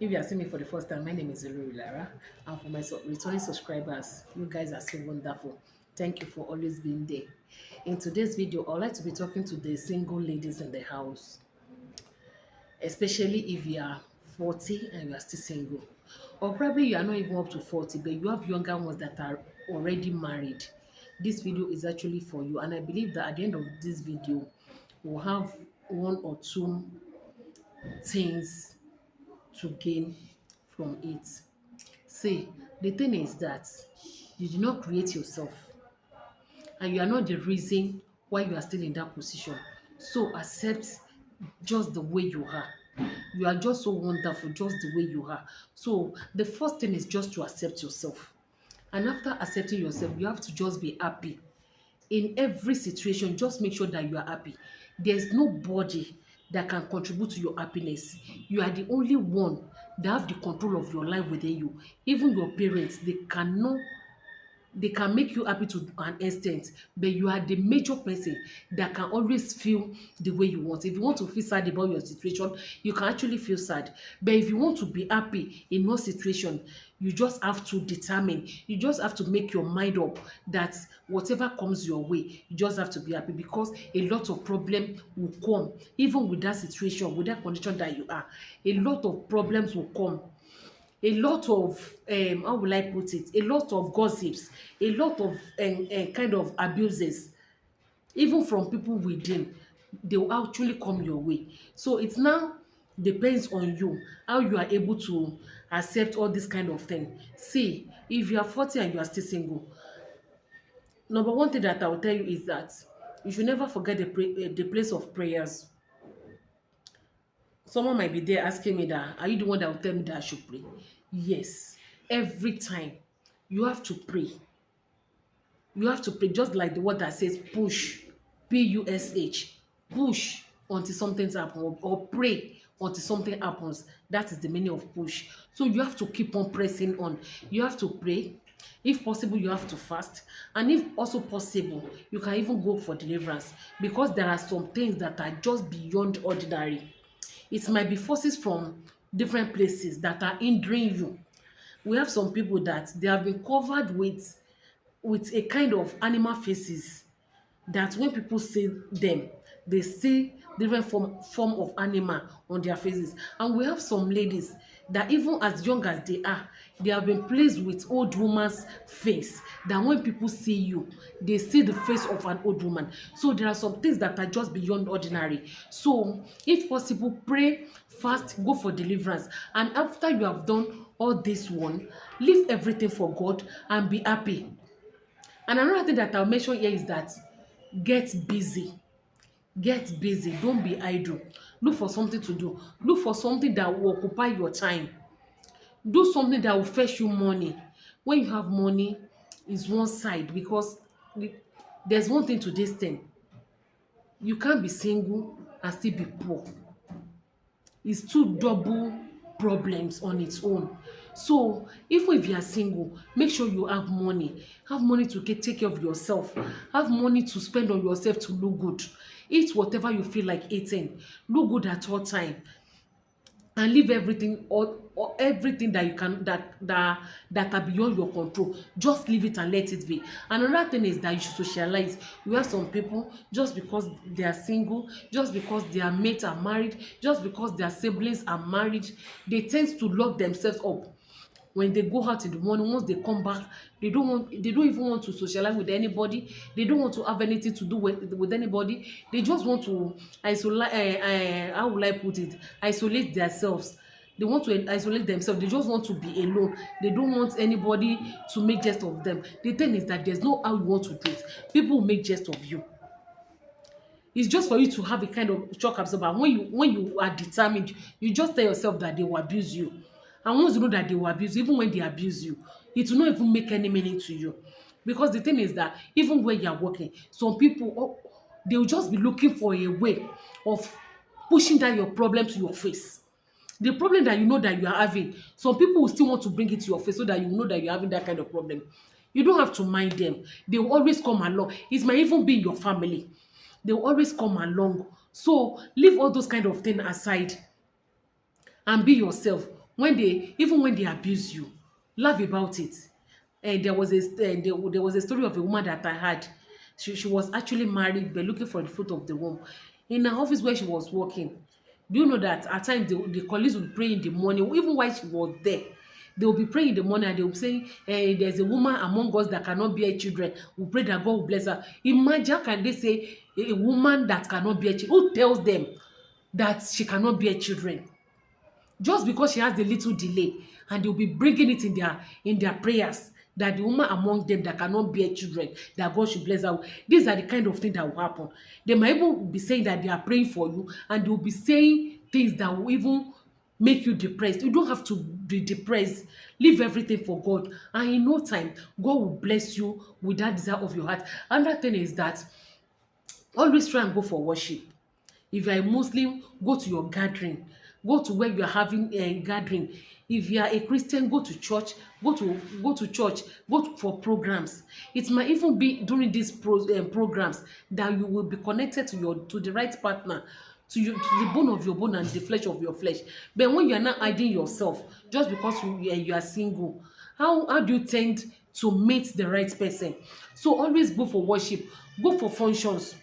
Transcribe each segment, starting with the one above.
If you are seeing me for the first time, my name is Zulu Lara. And for my returning subscribers, you guys are so wonderful. Thank you for always being there. In today's video, I'd like to be talking to the single ladies in the house, especially if you are 40 and you are still single. Or probably you are not even up to 40, but you have younger ones that are already married. This video is actually for you. And I believe that at the end of this video, we'll have one or two things to gain from it. See, the thing is that you did not create yourself and you are not the reason why you are still in that position. So accept just the way you are. You are just so wonderful, just the way you are. So the first thing is just to accept yourself. And after accepting yourself, you have to just be happy in every situation. Just make sure that you are happy. There's nobody that can contribute to your happiness. You are the only one that have the control of your life within you. Even your parents, they can make you happy to an extent, but you are the major person that can always feel the way you want. If you want to feel sad about your situation, you can actually feel sad. But if you want to be happy in no situation, you just have to determine, you just have to make your mind up that whatever comes your way, you just have to be happy, because a lot of problem will come even with that situation, with that condition that you are. A lot of problems will come, a lot of how will I put it, a lot of gossips, a lot of kind of abuses, even from people within. They will actually come your way. So it now depends on you how you are able to accept all this kind of thing. See, if you are 40 and you are still single, number one thing that I will tell you is that you should never forget the place of prayers. Someone might be there asking me that, are you the one that will tell me that I should pray? Yes. Every time you have to pray. You have to pray, just like the word that says push, Push, push until something happens, or pray until something happens. That is the meaning of push. So you have to keep on pressing on. You have to pray. If possible, you have to fast. And if also possible, you can even go for deliverance, because there are some things that are just beyond ordinary. It might be forces from different places that are hindering you. We have some people that they have been covered with a kind of animal faces, that when people see them, they see different form of animal on their faces. And we have some ladies that even as young as they have been placed with old woman's face, that when people see you, they see the face of an old woman. So there are some things that are just beyond ordinary. So if possible, pray, fast, go for deliverance. And after you have done all this one, leave everything for God and be happy. And another thing that I'll mention here is that get busy. Get busy. Don't be idle. Look for something to do. Look for something that will occupy your time. Do something that will fetch you money. When you have money, is one side, because there's one thing to this thing. You can't be single and still be poor. It's two double problems on its own. So even if you are single, make sure you have money to take care of yourself, have money to spend on yourself, to look good. Eat whatever you feel like eating, look good at all time, and leave everything, or everything that you can, that are beyond your control, just leave it and let it be. Another thing is that you should socialize. We have some people, just because they are single, just because their mates are married, just because their siblings are married, they tend to lock themselves up. When they go out in the morning, once they come back, they don't even want to socialize with anybody. They don't want to have anything to do with anybody. They just want to isolate, how will I put it, isolate themselves. They want to isolate themselves. They just want to be alone. They don't want anybody to make jest of them. The thing is that there's no how you want to do it. People will make jest of you. It's just for you to have a kind of shock absorber. When you are determined, you just tell yourself that they will abuse you. And once you know that they will abuse you, even when they abuse you, it will not even make any meaning to you. Because the thing is that even when you are working, some people, they will just be looking for a way of pushing down your problem to your face. The problem that you know that you are having, some people will still want to bring it to your face so that you know that you're having that kind of problem. You don't have to mind them. They will always come along. It might even be your family. They will always come along. So leave all those kind of things aside and be yourself. When they even when they abuse you, laugh about it. And there was a story of a woman that I had. She was actually married but looking for the fruit of the womb. In her office where she was working, do you know that at times the colleagues would pray in the morning, even while she was there. They will be praying in the morning and they will be saying, there's a woman among us that cannot bear children. We pray that God will bless her. Imagine how can they say a woman that cannot bear children? Who tells them that she cannot bear children? Just because she has the little delay, and they'll be bringing it in their prayers that the woman among them that cannot bear children, that God should bless her. These are the kind of things that will happen. They might even be saying that they are praying for you, and they'll be saying things that will even make you depressed. You don't have to be depressed. Leave everything for God, and in no time God will bless you with that desire of your heart. Another thing is that always try and go for worship. If you are a Muslim, go to your gathering. Go to where you are having a gathering. If you are a Christian, go to church. Go to church. For programs. It might even be during these programs that you will be connected to the right partner, to the bone of your bone and the flesh of your flesh. But when you are not hiding yourself just because you are single, how do you tend to meet the right person? So always go for worship. Go for functions.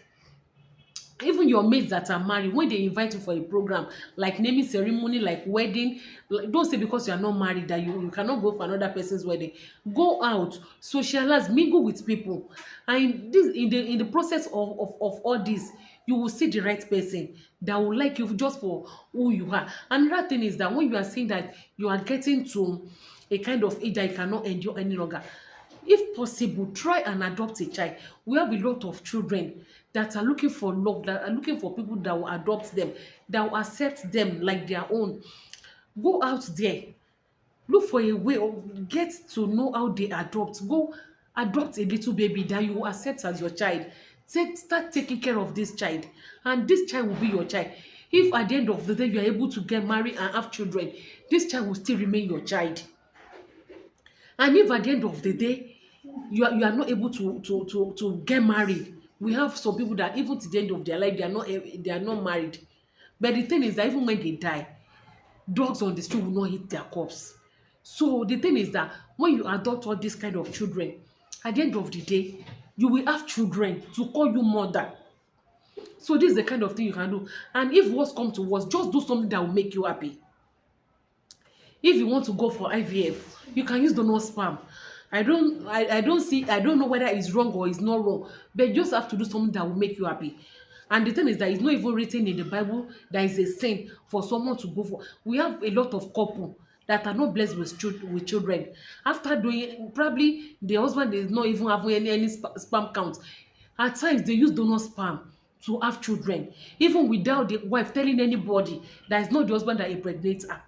Even your mates that are married, when they invite you for a program like naming ceremony, like wedding, like, don't say because you are not married that you cannot go for another person's wedding. Go out, socialize, mingle with people, and this in the process of all this, you will see the right person that will like you just for who you are. Another thing is that when you are saying that you are getting to a kind of age that you cannot endure any longer, if possible, try and adopt a child. We have a lot of children that are looking for love, that are looking for people that will adopt them, that will accept them like their own. Go out there, look for a way, or get to know how they adopt. Go adopt a little baby that you will accept as your child. Start taking care of this child, and this child will be your child. If at the end of the day you are able to get married and have children, this child will still remain your child. And if at the end of the day you are not able to get married, we have some people that even to the end of their life they are not married. But the thing is that even when they die, dogs on the street will not hit their corpse. So the thing is that when you adopt all these kind of children, at the end of the day you will have children to call you mother. So this is the kind of thing you can do. And if worse come to worse, just do something that will make you happy. If you want to go for IVF, you can use donor sperm. I don't know whether it's wrong or it's not wrong, but you just have to do something that will make you happy. And the thing is that it's not even written in the Bible that is a sin for someone to go for. We have a lot of couple that are not blessed with children. After doing, probably the husband is not even having any sperm count. At times they use donor sperm to have children, even without the wife telling anybody that it's not the husband that impregnates her.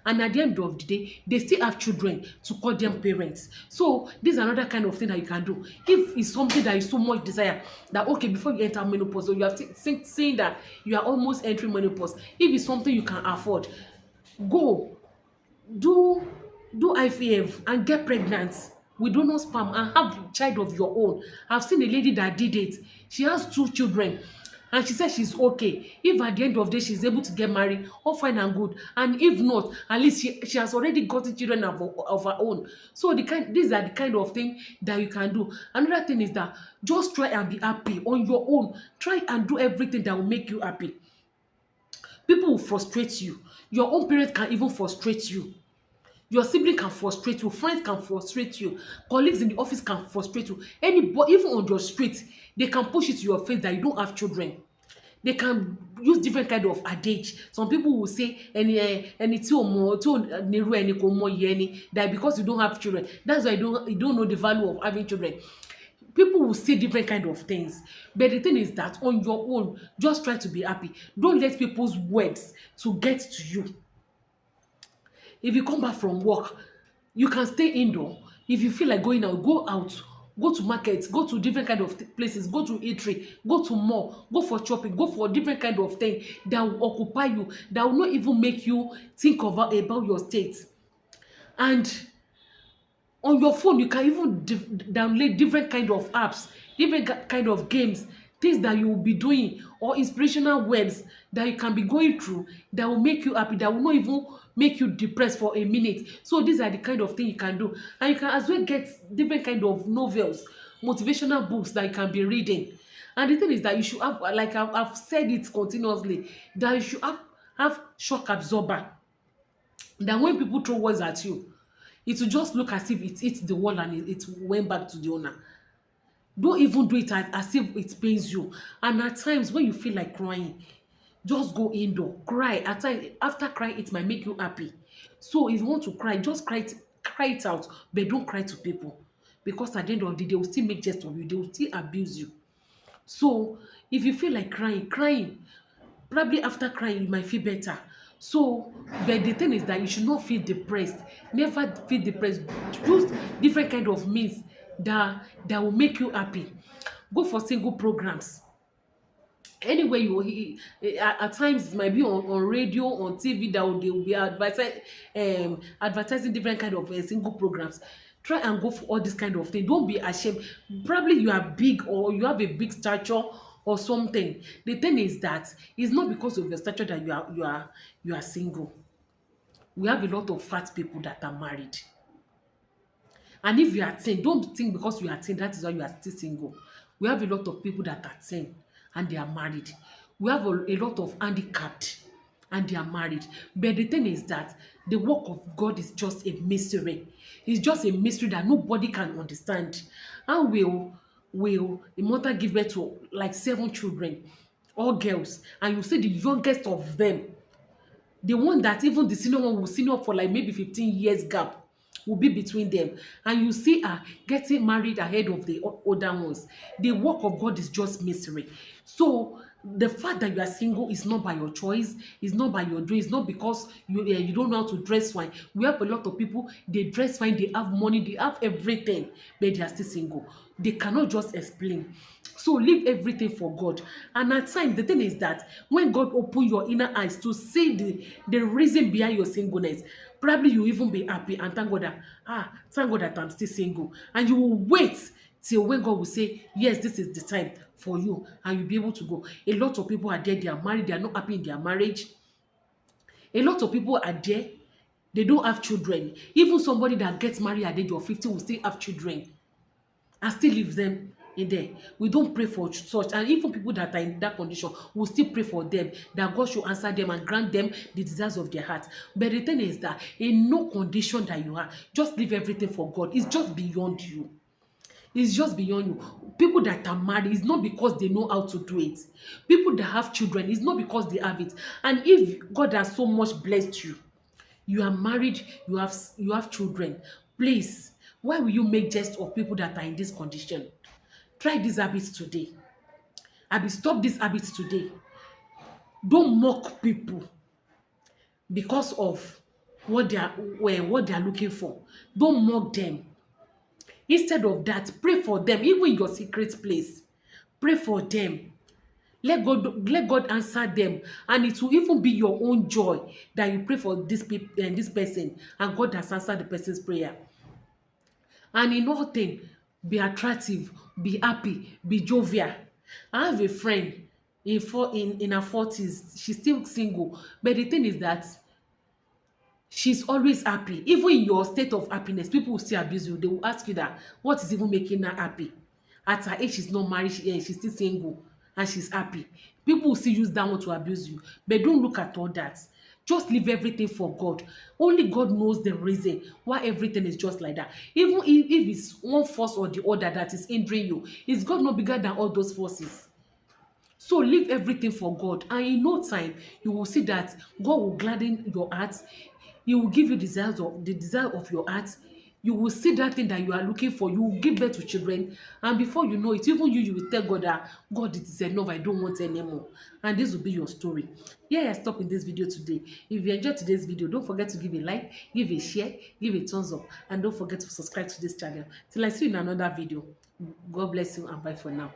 And at the end of the day, they still have children to call them parents. So this is another kind of thing that you can do. If it's something that is so much desire that okay, before you enter menopause, or you have seen that you are almost entering menopause, if it's something you can afford, go do IVF and get pregnant with donor sperm and have a child of your own. I've seen a lady that did it. She has two children and she said she's okay. If at the end of the day she's able to get married, all fine and good. And if not, at least she has already gotten children of her own. So these are the kind of thing that you can do. Another thing is that just try and be happy on your own. Try and do everything that will make you happy. People will frustrate you. Your own parents can even frustrate you. Your sibling can frustrate you, friends can frustrate you, colleagues in the office can frustrate you. Anybody, even on your street, they can push it to your face that you don't have children. They can use different kind of adage. Some people will say ẹni tí ò mọ tí ò nírú ẹni kò mọ iye ẹni, that because you don't have children, that's why you don't know the value of having children. People will say different kind of things, but the thing is that on your own, just try to be happy. Don't let people's words to get to you. If you come back from work, you can stay indoor. If you feel like going out, go out. Go to markets, go to different kind of places, go to eatery, go to mall, go for shopping, go for different kind of thing that will occupy you, that will not even make you think about your state. And on your phone, you can even download different kind of apps, different kind of games things that you will be doing, or inspirational words that you can be going through that will make you happy, that will not even make you depressed for a minute. So these are the kind of thing you can do. And you can as well get different kind of novels, motivational books that you can be reading. And the thing is that you should have, like I've said it continuously, that you should have shock absorber, that when people throw words at you, it will just look as if it hit the wall and it went back to the owner. Don't even do it as if it pains you. And at times when you feel like crying, just go indoor, cry. At times, after crying, it might make you happy. So if you want to cry, just cry it out, but don't cry to people, because at the end of the day, they will still make jest of you, they will still abuse you. So if you feel like crying, probably after crying you might feel better. So but the thing is that you should not feel depressed. Never feel depressed. Use different kind of means that will make you happy. Go for single programs. Anywhere at times it might be on radio, on TV, they will be advertising different kind of single programs. Try and go for all this kind of thing. Don't be ashamed. Probably you are big, or you have a big stature or something. The thing is that it's not because of your stature that you are single. We have a lot of fat people that are married. And if you are thin, don't think because you are thin that is why you are still single. We have a lot of people that are thin and they are married. We have a lot of handicapped and they are married. But the thing is that the work of God is just a mystery. It's just a mystery that nobody can understand. How will a mother give birth to like 7 children, all girls, and you see the youngest of them, the one that even the senior one will senior for like maybe 15 years gap will be between them, and you see her getting married ahead of the older ones. The work of God is just mystery. So the fact that you are single is not by your choice, it's not by your doing, it's not because you don't know how to dress fine. We have a lot of people, they dress fine, they have money, they have everything, but they are still single. They cannot just explain. So leave everything for God. And at times the thing is that when God open your inner eyes to see the reason behind your singleness, probably you even be happy and thank God that thank God that I'm still single. And you will wait till when God will say, yes, this is the time for you, and you'll be able to go. A lot of people are there, they are married, they are not happy in their marriage. A lot of people are there, they don't have children. Even somebody that gets married at the age of 50 will still have children and still leave them in there. We don't pray for such, and even people that are in that condition, we still pray for them, that God should answer them and grant them the desires of their heart. But the thing is that in no condition that you are, just leave everything for God. It's just beyond you. It's just beyond you. People that are married, it's not because they know how to do it. People that have children, it's not because they have it. And if God has so much blessed you, you are married, you have children, please, why will you make jest of people that are in this condition? Try these habits today. Stop these habits today. Don't mock people because of what they are looking for. Don't mock them. Instead of that, pray for them, even in your secret place. Pray for them. Let God answer them, and it will even be your own joy that you pray for this person, and God has answered the person's prayer. And in all things, be attractive, be happy, be jovial. I have a friend in her 40s. She's still single, but the thing is that she's always happy. Even in your state of happiness, people will still abuse you. They will ask you that what is even making her happy. At her age, she's not married, she's still single and she's happy. People will still use that one to abuse you, but don't look at all that. Just leave everything for God. Only God knows the reason why everything is just like that. Even if it's one force or the other that is hindering you, is God not bigger than all those forces? So leave everything for God, and in no time you will see that God will gladden your heart. He will give you the desire of your heart. You will see that thing that you are looking for. You will give birth to children, and before you know it, even you will tell God that God, it is enough, I don't want anymore. And this will be your story. Yeah, I stop in this video today. If you enjoyed today's video, don't forget to give a like, give a share, give a thumbs up, and don't forget to subscribe to this channel. Till I see you in another video. God bless you, and bye for now.